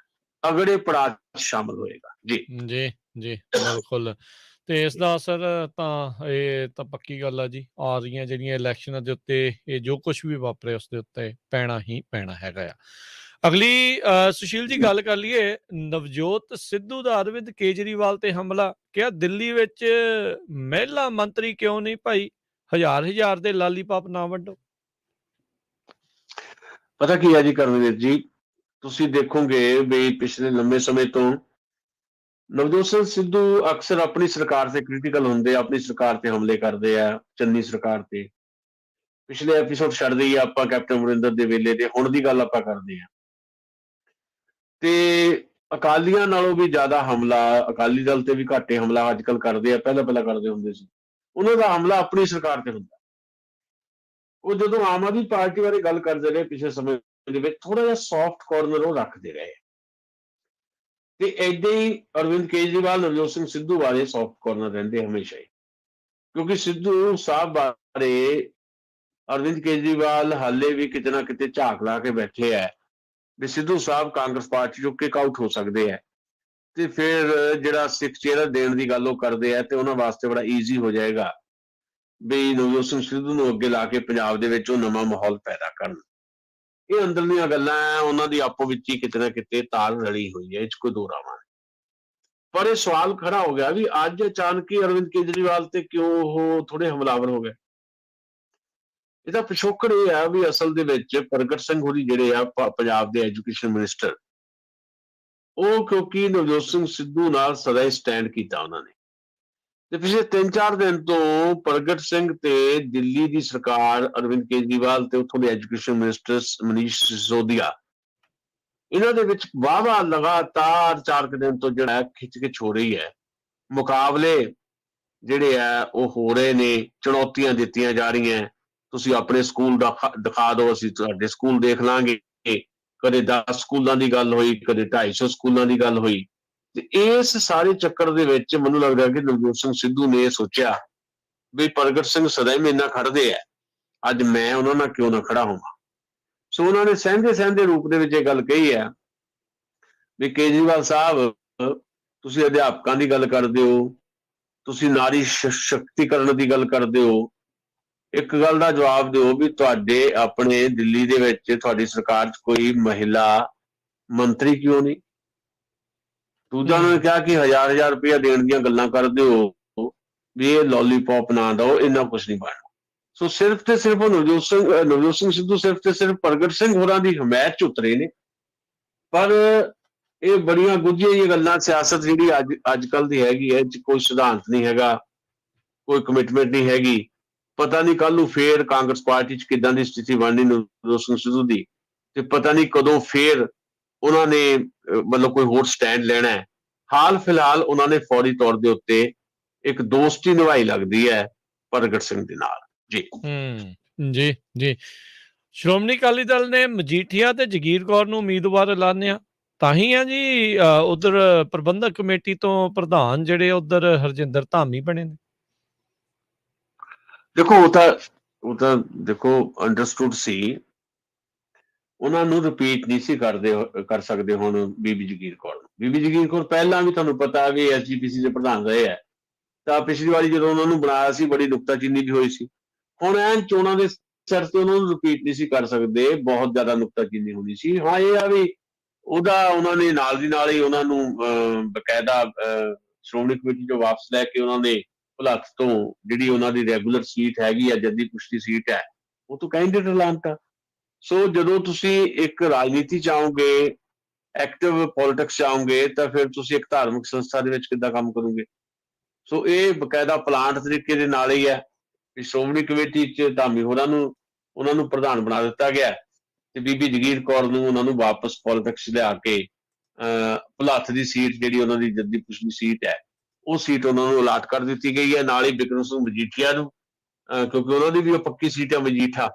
A: ਅਗਲੇ ਪੜਾਅ 'ਚ ਸ਼ਾਮਲ ਹੋਏਗਾ। ਜੀ
B: ਜੀ ਜੀ ਬਿਲਕੁਲ। ਤੇ ਇਸ ਦਾ ਅਸਰ ਤਾਂ ਇਹ ਤਾਂ ਪੱਕੀ ਗੱਲ ਆ ਜੀ, ਆ ਰਹੀਆਂ ਜਿਹੜੀਆਂ ਇਲੈਕਸ਼ਨਾਂ ਦੇ ਉੱਤੇ ਇਹ ਜੋ ਕੁਝ ਵੀ ਵਾਪਰੇ ਉਸ ਦੇ ਉੱਤੇ ਪੈਣਾ ਹੀ ਪੈਣਾ ਹੈਗਾ ਆ। ਅਗਲੀ ਸੁਸ਼ੀਲ ਜੀ ਗੱਲ ਕਰ ਲਈਏ, ਨਵਜੋਤ ਸਿੱਧੂ ਦਾ ਅਰਵਿੰਦ ਕੇਜਰੀਵਾਲ ਤੇ ਹਮਲਾ, ਕਿਹਾ ਦਿੱਲੀ ਵਿੱਚ ਮਹਿਲਾ ਮੰਤਰੀ ਕਿਉਂ ਨਹੀਂ ਭਾਈ, ਹਜ਼ਾਰ ਦੇ ਲਾਲੀਪਾਪ ਨਾ ਵੰਡੋ।
A: ਪਤਾ ਕੀ ਹੈ ਜੀ ਕਰਮਵੀਰ ਜੀ, ਤੁਸੀਂ ਦੇਖੋਗੇ ਵੀ ਪਿਛਲੇ ਲੰਮੇ ਸਮੇਂ ਤੋਂ ਨਵਜੋਤ ਸਿੰਘ ਸਿੱਧੂ ਅਕਸਰ ਆਪਣੀ ਸਰਕਾਰ ਤੇ ਕ੍ਰਿਟੀਕਲ ਹੁੰਦੇ ਆ, ਆਪਣੀ ਸਰਕਾਰ ਤੇ ਹਮਲੇ ਕਰਦੇ ਆ, ਚੰਨੀ ਸਰਕਾਰ ਤੇ। ਪਿਛਲੇ ਐਪੀਸੋਡ ਛੱਡ ਦਈਏ ਆਪਾਂ ਕੈਪਟਨ ਅਮਰਿੰਦਰ ਦੇ ਵੇਲੇ ਦੇ, ਹੁਣ ਦੀ ਗੱਲ ਆਪਾਂ ਕਰਦੇ ਆ, ਤੇ ਅਕਾਲੀਆਂ ਨਾਲੋਂ ਵੀ ਜ਼ਿਆਦਾ ਹਮਲਾ ਅਕਾਲੀ ਦਲ ਤੇ ਵੀ ਘੱਟੇ ਹਮਲਾ ਅੱਜ ਕੱਲ ਕਰਦੇ ਆ, ਪਹਿਲਾਂ ਕਰਦੇ ਹੁੰਦੇ ਸੀ। ਉਹਨਾਂ ਦਾ ਹਮਲਾ ਆਪਣੀ ਸਰਕਾਰ ਤੇ ਹੁੰਦਾ। ਉਹ ਜਦੋਂ ਆਮ ਆਦਮੀ ਪਾਰਟੀ ਬਾਰੇ ਗੱਲ ਕਰਦੇ ਰਹੇ ਪਿਛਲੇ ਸਮੇਂ ਦੇ ਵਿੱਚ, ਥੋੜਾ ਜਿਹਾ ਸੌਫਟ ਕਾਰਨਰ ਉਹ ਰੱਖਦੇ ਰਹੇ, ਤੇ ਏਦਾਂ ਹੀ ਅਰਵਿੰਦ ਕੇਜਰੀਵਾਲ ਨਵਜੋਤ ਸਿੰਘ ਸਿੱਧੂ ਬਾਰੇ ਸੌਫਟ ਕਾਰਨਰ ਰਹਿੰਦੇ ਹਮੇਸ਼ਾ ਹੀ, ਕਿਉਂਕਿ ਸਿੱਧੂ ਸਾਹਿਬ ਬਾਰੇ ਅਰਵਿੰਦ ਕੇਜਰੀਵਾਲ ਹਾਲੇ ਵੀ ਕਿਤੇ ਨਾ ਕਿਤੇ ਝਾਕ ਲਾ ਕੇ ਬੈਠੇ ਹੈ ਵੀ ਸਿੱਧੂ ਸਾਹਿਬ ਕਾਂਗਰਸ ਪਾਰਟੀ ਚੋਂ ਕਿਕ ਆਊਟ ਹੋ ਸਕਦੇ ਹੈ, ਤੇ ਫਿਰ ਜਿਹੜਾ ਸਿੱਖ ਚਿਹਰਾ ਦੇਣ ਦੀ ਗੱਲ ਉਹ ਕਰਦੇ ਆ, ਤੇ ਉਹਨਾਂ ਵਾਸਤੇ ਬੜਾ ਈਜ਼ੀ ਹੋ ਜਾਏਗਾ ਵੀ ਨਵਜੋਤ ਸਿੰਘ ਸਿੱਧੂ ਨੂੰ ਅੱਗੇ ਲਾ ਕੇ ਪੰਜਾਬ ਦੇ ਵਿੱਚ ਉਹ ਨਵਾਂ ਮਾਹੌਲ ਪੈਦਾ ਕਰਨ। ਇਹ ਅੰਦਰਲੀਆਂ ਗੱਲਾਂ ਹੈ, ਉਹਨਾਂ ਦੀ ਆਪੋ ਵਿੱਚ ਹੀ ਕਿਤੇ ਨਾ ਕਿਤੇ ਤਾਲ ਰਲੀ ਹੋਈ ਹੈ, ਇਹ 'ਚ ਕੋਈ ਦੋ ਰਾਵਾਂ। ਪਰ ਇਹ ਸਵਾਲ ਖੜਾ ਹੋ ਗਿਆ ਵੀ ਅੱਜ ਅਚਾਨਕ ਹੀ ਅਰਵਿੰਦ ਕੇਜਰੀਵਾਲ ਤੇ ਕਿਉਂ ਉਹ ਥੋੜੇ ਹਮਲਾਵਰ ਹੋ ਗਏ। ਇਹਦਾ ਪਿਛੋਕੜ ਇਹ ਆ ਵੀ ਅਸਲ ਦੇ ਵਿੱਚ ਪ੍ਰਗਟ ਸਿੰਘ ਹੋਰੀ ਜਿਹੜੇ ਆ ਪੰਜਾਬ ਦੇ ਐਜੂਕੇਸ਼ਨ ਮਿਨਿਸਟਰ, ਉਹ ਕਿਉਂਕਿ ਨਵਜੋਤ ਸਿੰਘ ਸਿੱਧੂ ਨਾਲ ਸਦਾ ਹੀ ਸਟੈਂਡ ਕੀਤਾ ਉਹਨਾਂ ਨੇ, ਤੇ ਪਿਛਲੇ 3-4 ਦਿਨ ਤੋਂ ਪ੍ਰਗਟ ਸਿੰਘ ਤੇ ਦਿੱਲੀ ਦੀ ਸਰਕਾਰ, ਅਰਵਿੰਦ ਕੇਜਰੀਵਾਲ ਤੇ ਉੱਥੋਂ ਦੇ ਐਜੂਕੇਸ਼ਨ ਮਿਨਿਸਟਰ ਮਨੀਸ਼ ਸਿਸੋਦੀਆ, ਇਹਨਾਂ ਦੇ ਵਿੱਚ ਵਾਹਵਾ ਲਗਾਤਾਰ 4 ਦਿਨ ਤੋਂ ਜਿਹੜਾ ਖਿੱਚ ਹੋ ਰਹੀ ਹੈ। ਮੁਕਾਬਲੇ ਜਿਹੜੇ ਆ ਉਹ ਹੋ ਰਹੇ ਨੇ, ਚੁਣੌਤੀਆਂ ਦਿੱਤੀਆਂ ਜਾ ਰਹੀਆਂ, ਤੁਸੀਂ ਆਪਣੇ ਸਕੂਲ ਦਿਖਾ ਦਿਓ, ਅਸੀਂ ਤੁਹਾਡੇ ਸਕੂਲ ਦੇਖ ਲਾਂਗੇ। ਕਦੇ 10 ਸਕੂਲਾਂ ਦੀ ਗੱਲ ਹੋਈ, ਕਦੇ 250 ਸਕੂਲਾਂ ਦੀ ਗੱਲ ਹੋਈ, ਤੇ ਇਸ ਸਾਰੇ ਚੱਕਰ ਦੇ ਵਿੱਚ ਮੈਨੂੰ ਲੱਗਦਾ ਕਿ ਨਵਜੋਤ ਸਿੰਘ ਸਿੱਧੂ ਨੇ ਇਹ ਸੋਚਿਆ ਵੀ ਪ੍ਰਗਟ ਸਿੰਘ ਸਦਾ ਹੀ ਮੇਰੇ ਨਾਲ ਖੜਦੇ ਆ, ਅੱਜ ਮੈਂ ਉਹਨਾਂ ਨਾਲ ਕਿਉਂ ਨਾ ਖੜਾ ਹੋਵਾਂ। ਸੋ ਉਹਨਾਂ ਨੇ ਸਹਿੰਦੇ ਰੂਪ ਦੇ ਵਿੱਚ ਇਹ ਗੱਲ ਕਹੀ ਹੈ ਵੀ ਕੇਜਰੀਵਾਲ ਸਾਹਿਬ, ਤੁਸੀਂ ਅਧਿਆਪਕਾਂ ਦੀ ਗੱਲ ਕਰਦੇ ਹੋ, ਤੁਸੀਂ ਨਾਰੀ ਸ਼ਕਤੀਕਰਨ ਦੀ ਗੱਲ ਕਰਦੇ ਹੋ, ਇੱਕ ਗੱਲ ਦਾ ਜਵਾਬ ਦਿਓ ਵੀ ਤੁਹਾਡੇ ਆਪਣੇ ਦਿੱਲੀ ਦੇ ਵਿੱਚ ਤੁਹਾਡੀ ਸਰਕਾਰ 'ਚ ਕੋਈ ਮਹਿਲਾ ਮੰਤਰੀ ਕਿਉਂ ਨਹੀਂ। ਦੂਜਾ ਉਹਨਾਂ ਨੇ ਕਿਹਾ ਕਿ 1000 ਰੁਪਇਆ ਦੇਣ ਦੀਆਂ ਗੱਲਾਂ ਕਰਦੇ ਹੋ ਵੀ ਇਹ ਲੋਲੀਪੌਪ ਨਾ ਦਿਓ, ਇੰਨਾ ਕੁਛ ਨਹੀਂ ਬਣਨਾ। ਸੋ ਸਿਰਫ ਤੇ ਸਿਰਫ ਨਵਜੋਤ ਸਿੰਘ ਸਿੱਧੂ ਸਿਰਫ ਤੇ ਸਿਰਫ ਪ੍ਰਗਟ ਸਿੰਘ ਹੋਰਾਂ ਦੀ ਹਮਾਇਤ 'ਚ ਉਤਰੇ ਨੇ, ਪਰ ਇਹ ਬੜੀਆਂ ਗੁੱਝੀਆਂ ਜਿਹੀਆਂ ਗੱਲਾਂ, ਸਿਆਸਤ ਜਿਹੜੀ ਅੱਜ ਕੱਲ ਦੀ ਹੈਗੀ ਹੈ, ਕੋਈ ਸਿਧਾਂਤ ਨਹੀਂ ਹੈਗਾ, ਕੋਈ ਕਮਿਟਮੈਂਟ ਨਹੀਂ ਹੈਗੀ। ਪਤਾ ਨਹੀਂ ਕੱਲ ਨੂੰ ਫੇਰ ਕਾਂਗਰਸ ਪਾਰਟੀ 'ਚ ਕਿੱਦਾਂ ਦੀ ਸਥਿਤੀ ਬਣਨੀ ਨਵਜੋਤ ਸਿੰਘ ਸਿੱਧੂ ਦੀ, ਤੇ ਪਤਾ ਨਹੀਂ ਕਦੋਂ ਫੇਰ ਉਹਨਾਂ ਨੇ ਮਤਲਬ ਕੋਈ ਹੋਰ ਸਟੈਂਡ ਲੈਣਾ ਹੈ। ਹਾਲ ਫਿਲਹਾਲ ਉਹਨਾਂ ਨੇ ਫੌਰੀ ਤੌਰ ਦੇ ਉੱਤੇ ਇੱਕ ਦੋਸਤੀ ਨਿਭਾਈ ਲੱਗਦੀ ਹੈ ਪ੍ਰਗਟ ਸਿੰਘ ਦੇ ਨਾਲ। ਜੀ
B: ਜੀ ਸ਼੍ਰੋਮਣੀ ਅਕਾਲੀ ਦਲ ਨੇ ਮਜੀਠੀਆ ਤੇ ਜਗੀਰ ਕੌਰ ਨੂੰ ਉਮੀਦਵਾਰ ਐਲਾਨਿਆ, ਤਾਂ ਹੀ ਆ ਜੀ ਉਧਰ ਪ੍ਰਬੰਧਕ ਕਮੇਟੀ ਤੋਂ ਪ੍ਰਧਾਨ ਜਿਹੜੇ ਉਧਰ ਹਰਜਿੰਦਰ ਧਾਮੀ ਬਣੇ ਨੇ।
A: ਦੇਖੋ ਉਹ ਤਾਂ ਦੇਖੋ ਅੰਡਰਸਟੂਡ ਸੀ, ਉਹਨਾਂ ਨੂੰ ਰਿਪੀਟ ਨਹੀਂ ਸੀ ਕਰ ਸਕਦੇ ਹੁਣ ਬੀਬੀ ਜਗੀਰ ਕੌਰ ਨੂੰ। ਬੀਬੀ ਜਗੀਰ ਕੌਰ ਪਹਿਲਾਂ ਵੀ ਤੁਹਾਨੂੰ ਪਤਾ ਵੀ SGPC ਦੇ ਪ੍ਰਧਾਨ ਰਹੇ ਹੈ, ਤਾਂ ਪਿਛਲੀ ਵਾਰੀ ਜਦੋਂ ਉਹਨਾਂ ਨੂੰ ਬਣਾਇਆ ਸੀ ਬੜੀ ਨੁਕਤਾਚੀਨੀ ਵੀ ਹੋਈ ਸੀ। ਹੁਣ ਐਨ ਚੋਣਾਂ ਦੇ ਸਿਰ ਤੇ ਉਹਨਾਂ ਨੂੰ ਰਿਪੀਟ ਨਹੀਂ ਸੀ ਕਰ ਸਕਦੇ, ਬਹੁਤ ਜ਼ਿਆਦਾ ਨੁਕਤਾਚੀਨੀ ਹੋਣੀ ਸੀ। ਹਾਂ ਇਹ ਆ ਵੀ ਉਹਦਾ ਉਹਨਾਂ ਨੇ ਨਾਲ ਦੀ ਨਾਲ ਹੀ ਉਹਨਾਂ ਨੂੰ ਬਕਾਇਦਾ ਸ਼੍ਰੋਮਣੀ ਕਮੇਟੀ ਚੋਂ ਵਾਪਸ ਲੈ ਕੇ ਉਹਨਾਂ ਨੇ ਭੁਲੱਥ ਤੋਂ ਜਿਹੜੀ ਉਹਨਾਂ ਦੀ ਰੈਗੂਲਰ ਸੀਟ ਹੈਗੀ ਆ, ਜੱਦੀ ਪੁਸ਼ਤੀ ਸੀਟ ਹੈ, ਉਹ ਤੋਂ ਕੈਂਡੀਡੇਟ ਐਲਾਨਤਾ। ਸੋ ਜਦੋਂ ਤੁਸੀਂ ਇੱਕ ਰਾਜਨੀਤੀ ਚ ਆਓਗੇ, ਐਕਟਿਵ ਪੋਲਿਟਿਕਸ ਚ ਆਓਗੇ, ਤਾਂ ਫਿਰ ਤੁਸੀਂ ਇੱਕ ਧਾਰਮਿਕ ਸੰਸਥਾ ਦੇ ਵਿੱਚ ਕਿੱਦਾਂ ਕੰਮ ਕਰੋਗੇ? ਸੋ ਇਹ ਬਕਾਇਦਾ ਪਲਾਂਟ ਤਰੀਕੇ ਦੇ ਨਾਲ ਹੀ ਹੈ ਵੀ ਸ਼੍ਰੋਮਣੀ ਕਮੇਟੀ ਚ ਧਾਮੀ ਹੋਰਾਂ ਨੂੰ ਉਹਨਾਂ ਨੂੰ ਪ੍ਰਧਾਨ ਬਣਾ ਦਿੱਤਾ ਗਿਆ ਤੇ ਬੀਬੀ ਜਗੀਰ ਕੌਰ ਨੂੰ ਉਹਨਾਂ ਨੂੰ ਵਾਪਸ ਪੋਲਿਟਿਕਸ ਲਿਆ ਕੇ ਭੁਲੱਥ ਦੀ ਸੀਟ ਜਿਹੜੀ ਉਹਨਾਂ ਦੀ ਜੱਦੀ ਪੁਸ਼ਤੀ ਸੀਟ ਹੈ, ਉਹ ਸੀਟ ਉਹਨਾਂ ਨੂੰ ਅਲਾਟ ਕਰ ਦਿੱਤੀ ਗਈ ਹੈ, ਨਾਲ ਹੀ ਬਿਕਰਮ ਸਿੰਘ ਮਜੀਠੀਆ ਨੂੰ, ਕਿਉਂਕਿ ਉਹਨਾਂ ਦੀ ਵੀ ਉਹ ਪੱਕੀ ਸੀਟ ਹੈ ਮਜੀਠਾ,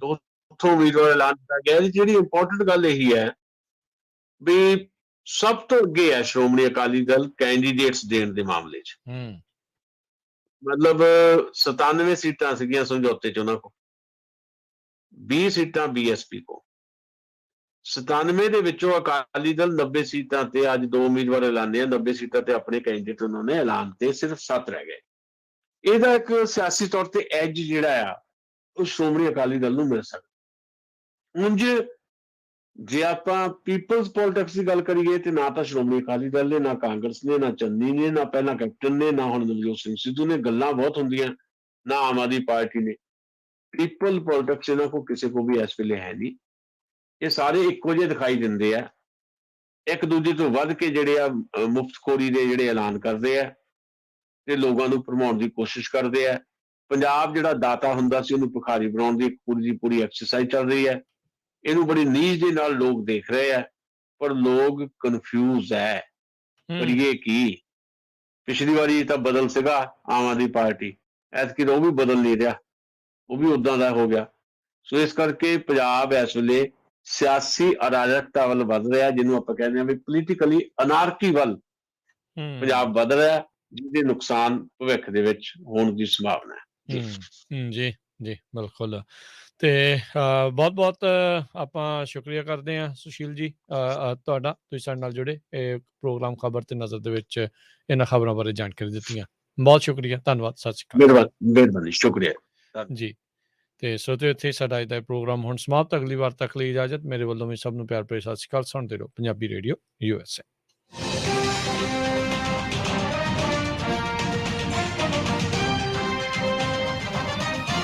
A: ਉੱਥੋਂ ਉਮੀਦਵਾਰ ਐਲਾਨ ਕੀਤਾ ਗਿਆ। ਜਿਹੜੀ ਇੰਪੋਰਟੈਂਟ ਗੱਲ ਇਹੀ ਹੈ ਵੀ ਸਭ ਤੋਂ ਅੱਗੇ ਹੈ ਸ਼੍ਰੋਮਣੀ ਅਕਾਲੀ ਦਲ ਕੈਂਡੀਡੇਟਸ ਦੇਣ ਦੇ ਮਾਮਲੇ 'ਚ। ਮਤਲਬ 97 ਸੀਟਾਂ ਸੀਗੀਆਂ ਸਮਝੌਤੇ 'ਚ ਉਹਨਾਂ ਕੋਲ, 20 ਸੀਟਾਂ ਬੀਐਸਪੀ ਕੋਲ। 97 ਦੇ ਵਿੱਚੋਂ ਅਕਾਲੀ ਦਲ 90 ਸੀਟਾਂ ਤੇ ਅੱਜ 2 ਉਮੀਦਵਾਰ ਐਲਾਨੇ ਆ, 90 ਸੀਟਾਂ ਤੇ ਆਪਣੇ ਕੈਂਡੀਡੇਟ ਉਹਨਾਂ ਨੇ ਐਲਾਨ ਤੇ ਸਿਰਫ 7 ਰਹਿ ਗਏ। ਇਹਦਾ ਇੱਕ ਸਿਆਸੀ ਤੌਰ ਤੇ ਐਜ ਜਿਹੜਾ ਆ ਉਹ ਸ਼੍ਰੋਮਣੀ ਅਕਾਲੀ ਦਲ ਨੂੰ ਮਿਲ ਸਕਦਾ। ਉਂਝ ਜੇ ਆਪਾਂ ਪੀਪਲਜ਼ ਪੋਲਿਟਿਕਸ ਦੀ ਗੱਲ ਕਰੀਏ ਤੇ ਨਾ ਤਾਂ ਸ਼੍ਰੋਮਣੀ ਅਕਾਲੀ ਦਲ ਨੇ, ਨਾ ਕਾਂਗਰਸ ਨੇ, ਨਾ ਚੰਨੀ ਨੇ, ਨਾ ਪਹਿਲਾਂ ਕੈਪਟਨ ਨੇ, ਨਾ ਹੁਣ ਨਵਜੋਤ ਸਿੰਘ ਸਿੱਧੂ ਨੇ। ਗੱਲਾਂ ਬਹੁਤ ਹੁੰਦੀਆਂ, ਨਾ ਆਮ ਆਦਮੀ ਪਾਰਟੀ ਨੇ। ਪੀਪਲ ਪੋਲਿਟਿਕਸ ਇਹਨਾਂ ਕੋਲ ਕਿਸੇ ਕੋ ਵੀ ਇਸ ਵੇਲੇ ਹੈ ਨਹੀਂ। ਇਹ ਸਾਰੇ ਇੱਕੋ ਜਿਹੇ ਦਿਖਾਈ ਦਿੰਦੇ ਆ, ਇੱਕ ਦੂਜੇ ਤੋਂ ਵੱਧ ਕੇ ਜਿਹੜੇ ਆ ਮੁਫਤਖੋਰੀ ਦੇ ਜਿਹੜੇ ਐਲਾਨ ਕਰਦੇ ਆ ਤੇ ਲੋਕਾਂ ਨੂੰ ਭਰਮਾਉਣ ਦੀ ਕੋਸ਼ਿਸ਼ ਕਰਦੇ ਆ। ਪੰਜਾਬ ਜਿਹੜਾ ਦਾਤਾ ਹੁੰਦਾ ਸੀ ਉਹਨੂੰ ਭਿਖਾਰੀ ਬਣਾਉਣ ਦੀ ਪੂਰੀ ਦੀ ਪੂਰੀ ਐਕਸਰਸਾਈਜ਼ ਚੱਲ ਰਹੀ ਹੈ। ਇਹਨੂੰ ਬੜੀ ਨੀਝ ਦੇ ਨਾਲ ਲੋਕ ਦੇਖ ਰਹੇ ਆ, ਪਰ ਲੋਕ ਕਨਫਿਊਜ਼ ਹੈ, ਕਰੀਏ ਕੀ? ਪਿਛਲੀ ਵਾਰੀ ਤਾਂ ਬਦਲ ਸੀਗਾ ਆਮ ਆਦਮੀ ਪਾਰਟੀ, ਐਤਕੀ ਤਾਂ ਉਹ ਵੀ ਬਦਲ ਨਹੀਂ ਰਿਹਾ, ਉਹ ਵੀ ਉਦਾਂ ਦਾ ਹੋ ਗਿਆ। ਸੋ ਇਸ ਕਰਕੇ ਪੰਜਾਬ ਇਸ ਵੇਲੇ ਸਿਆਸੀ ਅਰਾਜਕਤਾ ਵੱਲ ਵੱਧ ਰਿਹਾ, ਜਿਹਨੂੰ ਆਪਾਂ ਕਹਿੰਦੇ ਹਾਂ ਵੀ ਪੋਲੀਟੀਕਲੀ ਅਨਾਰਕੀ ਵੱਲ ਪੰਜਾਬ ਵੱਧ ਰਿਹਾ, ਜਿਹਦੇ ਨੁਕਸਾਨ ਭਵਿੱਖ ਦੇ ਵਿੱਚ ਹੋਣ ਦੀ ਸੰਭਾਵਨਾ ਹੈ।
B: ਜੀ ਜੀ ਬਿਲਕੁਲ। ਤੇ ਬਹੁਤ ਆਪਾਂ ਸ਼ੁਕਰੀਆ ਕਰਦੇ ਹਾਂ ਸੁਸ਼ੀਲ ਜੀ ਤੁਹਾਡਾ, ਤੁਸੀਂ ਸਾਡੇ ਨਾਲ ਜੁੜੇ ਇਹ ਪ੍ਰੋਗਰਾਮ ਖਬਰ ਤੇ ਨਜ਼ਰ ਦੇ ਵਿੱਚ ਇਹਨਾਂ ਖਬਰਾਂ ਬਾਰੇ ਜਾਣਕਾਰੀ ਦਿੱਤੀਆਂ। ਬਹੁਤ ਸ਼ੁਕਰੀਆ, ਧੰਨਵਾਦ, ਸਤਿ ਸ਼੍ਰੀ ਅਕਾਲ।
A: ਮਿਹਰਬਾਨੀ, ਸ਼ੁਕਰੀਆ
B: ਜੀ। ਤੇ ਸਰੋਤਿਓ, ਇੱਥੇ ਸਾਡਾ ਅੱਜ ਦਾ ਪ੍ਰੋਗਰਾਮ ਹੁਣ ਸਮਾਪਤ। ਅਗਲੀ ਵਾਰ ਤੱਕ ਲਈ ਇਜਾਜ਼ਤ। ਮੇਰੇ ਵੱਲੋਂ ਵੀ ਸਭ ਨੂੰ ਪਿਆਰ ਭਰੀ ਸਤਿ ਸ਼੍ਰੀ ਅਕਾਲ। ਸੁਣਦੇ ਰਹੋ ਪੰਜਾਬੀ ਰੇਡੀਓ USA।